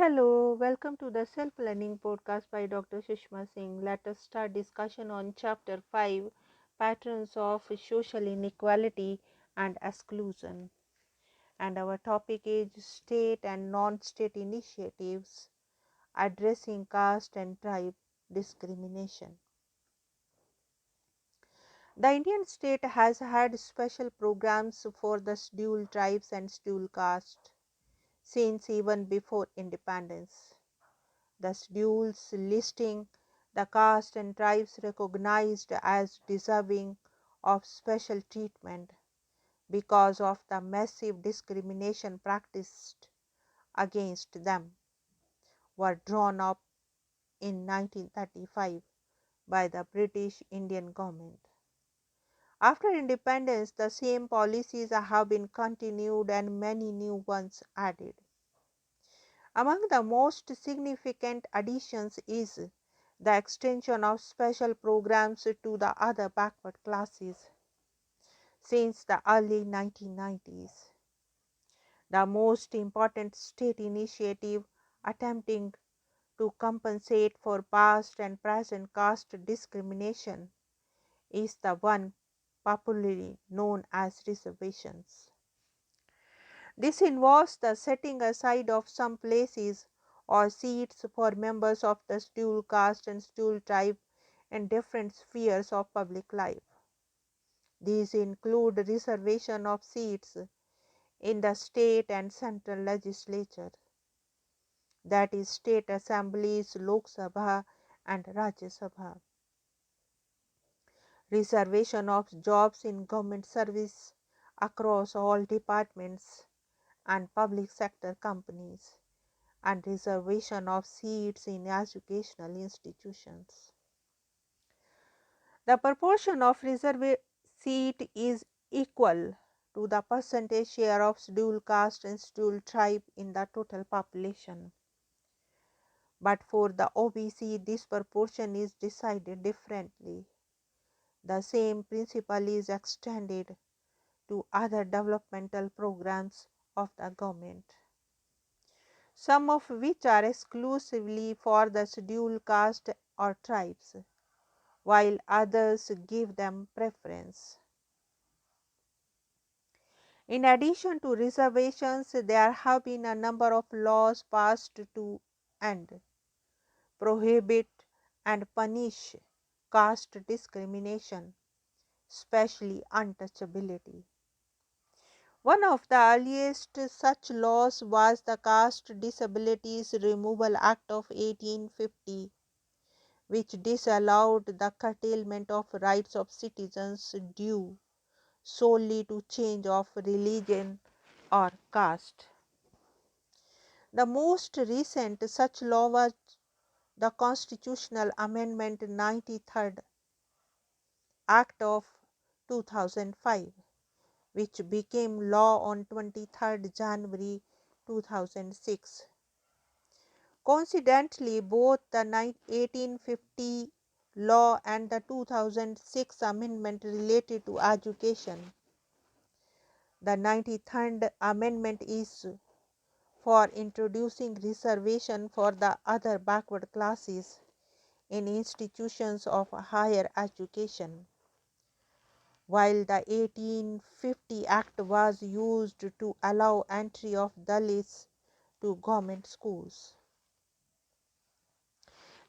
Hello, welcome to the Self Learning Podcast by Dr. Sushma Singh. Let us start discussion on Chapter 5 Patterns of Social Inequality and Exclusion. And our topic is State and Non State Initiatives Addressing Caste and Tribe Discrimination. The Indian state has had special programs for the scheduled tribes and scheduled castes since even before independence. The schedules listing the caste and tribes recognized as deserving of special treatment because of the massive discrimination practiced against them were drawn up in 1935 by the British Indian government. After independence, the same policies have been continued and many new ones added. Among the most significant additions is the extension of special programs to the other backward classes since the early 1990s. The most important state initiative attempting to compensate for past and present caste discrimination is the one popularly known as reservations. This involves the setting aside of some places or seats for members of the scheduled caste and scheduled tribe in different spheres of public life. These include reservation of seats in the state and central legislature, that is, state assemblies, Lok Sabha and Rajya Sabha. Reservation of jobs in government service across all departments and public sector companies, and reservation of seats in educational institutions. The proportion of reserved seat is equal to the percentage share of scheduled caste and scheduled tribe in the total population. But for the OBC, this proportion is decided differently. The same principle is extended to other developmental programs of the government, some of which are exclusively for the scheduled caste or tribes, while others give them preference. In addition to reservations, there have been a number of laws passed to end, prohibit, and punish caste discrimination, especially untouchability. One of the earliest such laws was the Caste Disabilities Removal Act of 1850, which disallowed the curtailment of rights of citizens due solely to change of religion or caste. The most recent such law was the Constitutional Amendment 93rd Act of 2005, which became law on 23rd January 2006. Coincidentally, both the 1850 law and the 2006 amendment related to education. The 93rd Amendment is for introducing reservation for the other backward classes in institutions of higher education, while the 1850 Act was used to allow entry of Dalits to government schools.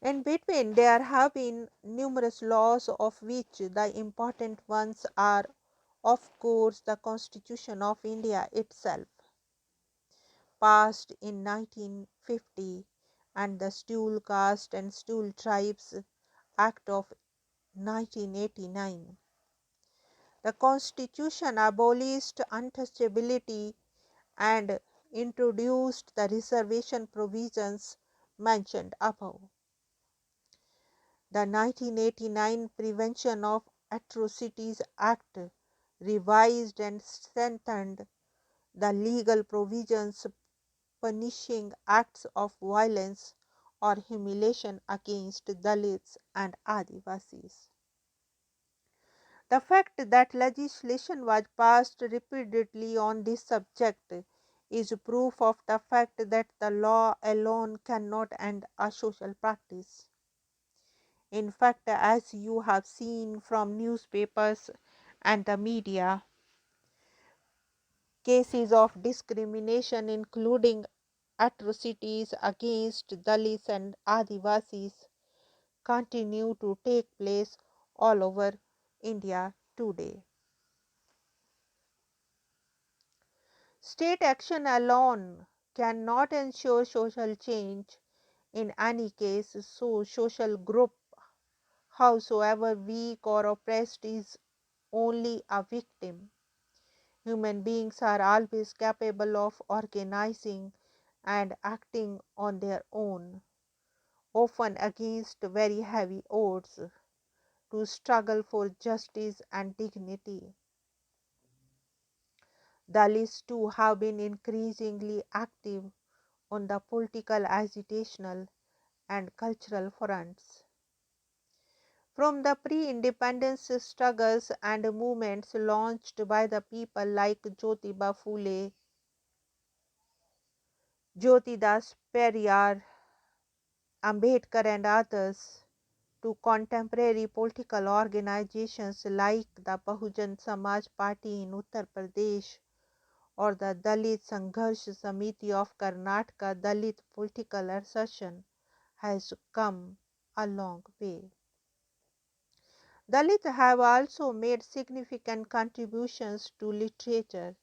In between, there have been numerous laws, of which the important ones are, of course, the Constitution of India itself, passed in 1950, and the Scheduled Caste and Scheduled Tribes Act of 1989. The Constitution abolished untouchability and introduced the reservation provisions mentioned above. The 1989 Prevention of Atrocities Act revised and strengthened the legal provisions punishing acts of violence or humiliation against Dalits and Adivasis. The fact that legislation was passed repeatedly on this subject is proof of the fact that the law alone cannot end a social practice. In fact, as you have seen from newspapers and the media, cases of discrimination, including atrocities against Dalits and Adivasis, continue to take place all over India today. State action alone cannot ensure social change in any case, so social group, howsoever weak or oppressed, is only a victim. Human beings are always capable of organizing and acting on their own, often against very heavy odds, to struggle for justice and dignity. Dalits too have been increasingly active on the political, agitational, and cultural fronts. From the pre-independence struggles and movements launched by the people like Jyotiba Phule, Jyotidas Periyar, Ambedkar and others, to contemporary political organizations like the Bahujan Samaj Party in Uttar Pradesh or the Dalit Sangharsh Samiti of Karnataka, Dalit political assertion has come a long way. Dalits have also made significant contributions to literature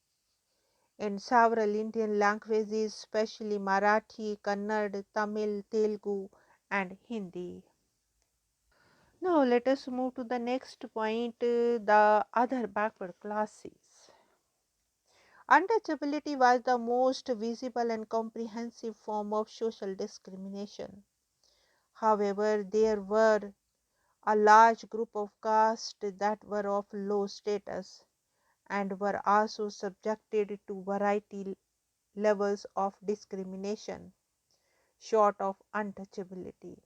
in several Indian languages, especially Marathi, Kannada, Tamil, Telugu, and Hindi. Now, let us move to the next point, the other backward classes. Untouchability was the most visible and comprehensive form of social discrimination. However, there were a large group of castes that were of low status and were also subjected to variety levels of discrimination short of untouchability.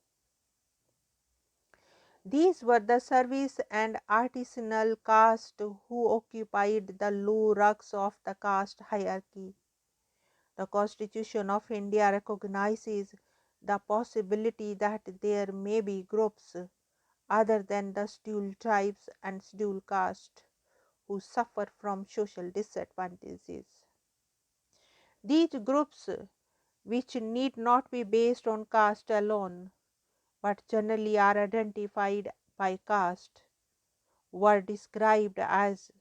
These were the service and artisanal caste who occupied the low rungs of the caste hierarchy. The Constitution of India recognizes the possibility that there may be groups other than the scheduled tribes and scheduled castes who suffer from social disadvantages. These groups, which need not be based on caste alone, but generally are identified by caste, were described as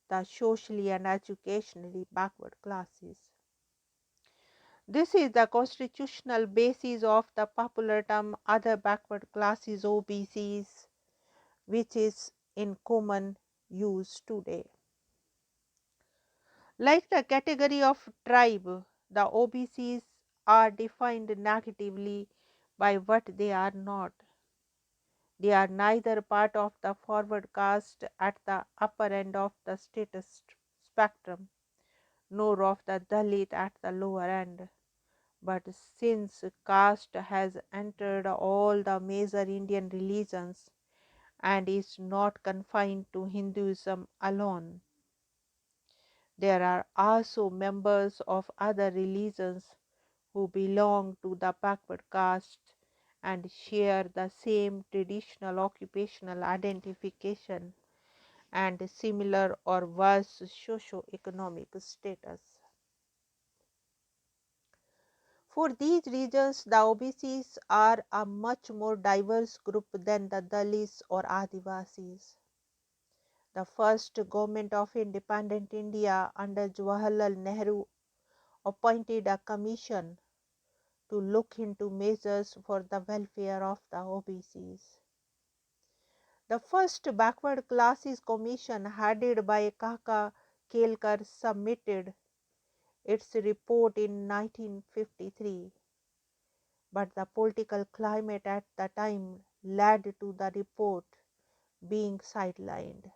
the socially and educationally backward classes. This is the constitutional basis of the popular term other backward classes OBCs, which is in common use today. Like the category of tribe, the OBCs are defined negatively by what they are not. They are neither part of the forward caste at the upper end of the status spectrum, nor of the Dalit at the lower end. But since caste has entered all the major Indian religions and is not confined to Hinduism alone, there are also members of other religions who belong to the backward caste and share the same traditional occupational identification and similar or worse socio-economic status. For these reasons, the OBCs are a much more diverse group than the Dalits or Adivasis. The first government of independent India under Jawaharlal Nehru appointed a commission to look into measures for the welfare of the OBCs. The first Backward Classes Commission, headed by Kaka Kelkar, submitted its report in 1953, but the political climate at the time led to the report being sidelined.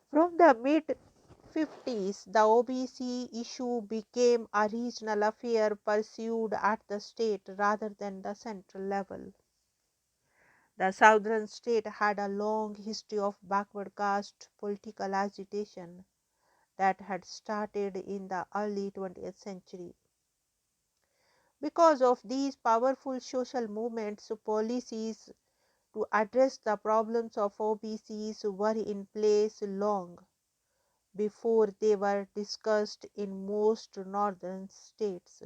From the mid 50s, the OBC issue became a regional affair pursued at the state rather than the central level. The southern state had a long history of backward caste political agitation. that had started in the early 20th century. Because of these powerful social movements, policies to address the problems of OBCs were in place long before they were discussed in most northern states.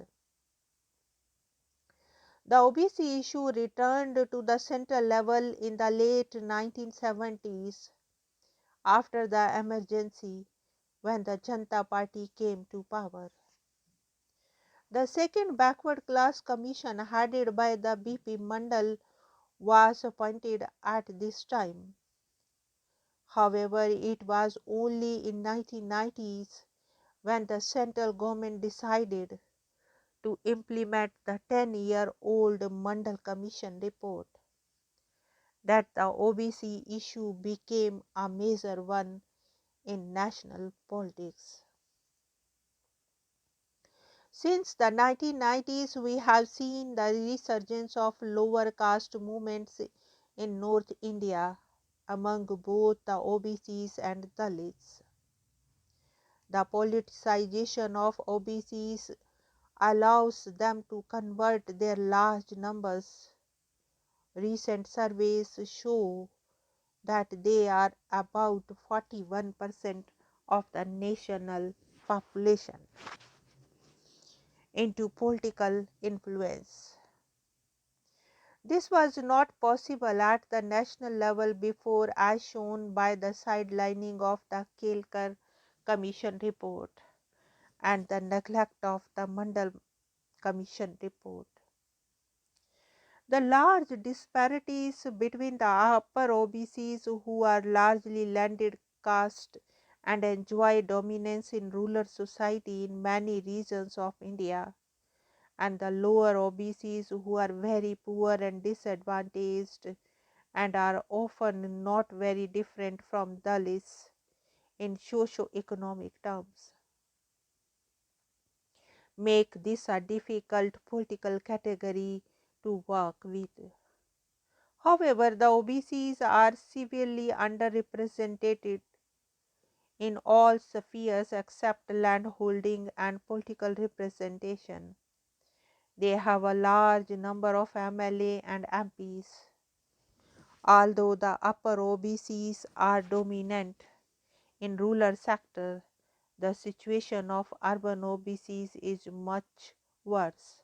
The OBC issue returned to the central level in the late 1970s after the emergency when the Janata Party came to power. The second Backward Class Commission, headed by the B.P. Mandal, was appointed at this time. However, it was only in 1990s when the central government decided to implement the 10-year-old Mandal Commission report that the OBC issue became a major one in national politics. Since the 1990s, we have seen the resurgence of lower caste movements in North India among both the OBCs and Dalits. The politicization of OBCs allows them to convert their large numbers. Recent surveys show that they are about 41% of the national population into political influence. This was not possible at the national level before, as shown by the sidelining of the Kelkar Commission report and the neglect of the Mandal Commission report. The large disparities between the upper OBCs, who are largely landed caste and enjoy dominance in rural society in many regions of India, and the lower OBCs, who are very poor and disadvantaged and are often not very different from Dalits in socio-economic terms, make this a difficult political category to work with. However, the OBCs are severely underrepresented in all spheres except landholding and political representation. They have a large number of MLA and MPs. Although the upper OBCs are dominant in rural sector, the situation of urban OBCs is much worse,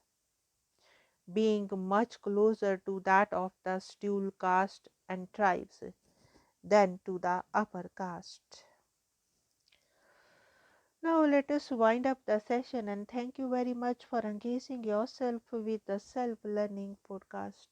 being much closer to that of the scheduled caste and tribes than to the upper caste. Now let us wind up the session, and thank you very much for engaging yourself with the Self Learning podcast.